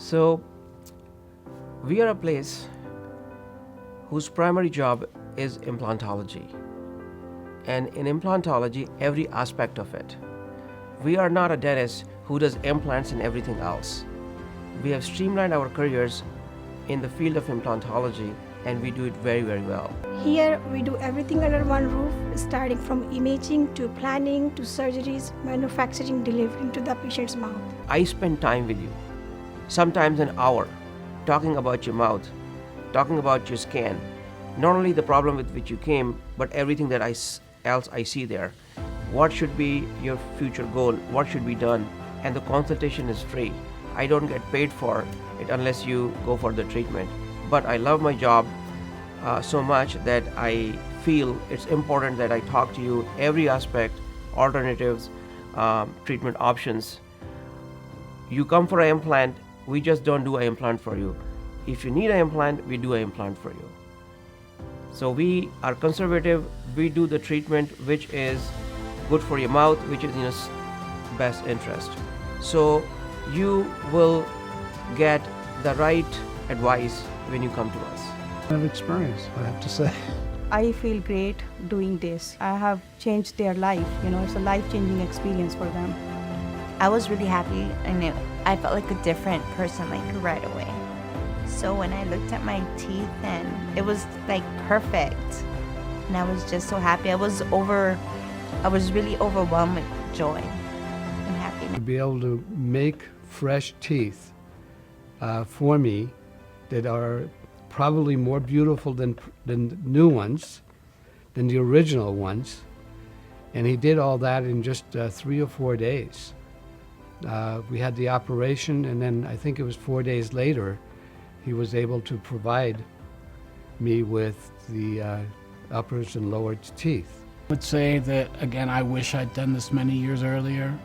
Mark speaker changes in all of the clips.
Speaker 1: So we are a place whose primary job is implantology. And in implantology, every aspect of it. We are not a dentist who does implants and everything else. We have streamlined our careers in the field of implantology, and we do it very, very well.
Speaker 2: Here we do everything under one roof, starting from imaging to planning to surgeries, manufacturing, delivering to the patient's mouth.
Speaker 1: I spend time with you, sometimes an hour, talking about your mouth, talking about your scan, not only the problem with which you came, but everything that else I see there. What should be your future goal? What should be done? And the consultation is free. I don't get paid for it unless you go for the treatment. But I love my job so much that I feel it's important that I talk to you every aspect, alternatives, treatment options. You come for an implant, we just don't do an implant for you. If you need an implant, we do an implant for you. So we are conservative, we do the treatment which is good for your mouth, which is in your best interest. So you will get the right advice when you come to us.
Speaker 3: I have experience, I have to say.
Speaker 4: I feel great doing this. I have changed their life, it's a life-changing experience for them.
Speaker 5: I was really happy. I felt like a different person right away. So when I looked at my teeth, and it was perfect. And I was just so happy. I was really overwhelmed with joy and happiness.
Speaker 3: To be able to make fresh teeth for me that are probably more beautiful than new ones, than the original ones. And he did all that in just 3 or 4 days. We had the operation, and then I think it was 4 days later, he was able to provide me with the uppers and lower teeth.
Speaker 6: I would say that, again, I wish I'd done this many years earlier.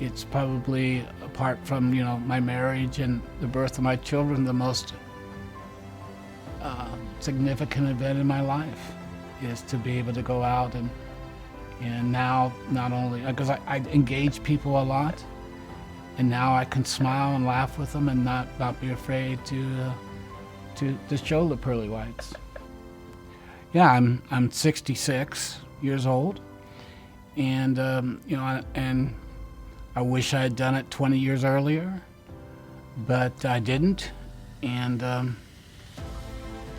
Speaker 6: It's probably, apart from, my marriage and the birth of my children, the most significant event in my life is to be able to go out and now not only, because I engage people a lot, and now I can smile and laugh with them and not be afraid to show the pearly whites. Yeah, I'm 66 years old, and and I wish I had done it 20 years earlier, but I didn't, and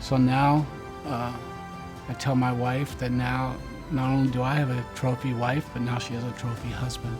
Speaker 6: so now I tell my wife that now not only do I have a trophy wife, but now she has a trophy husband.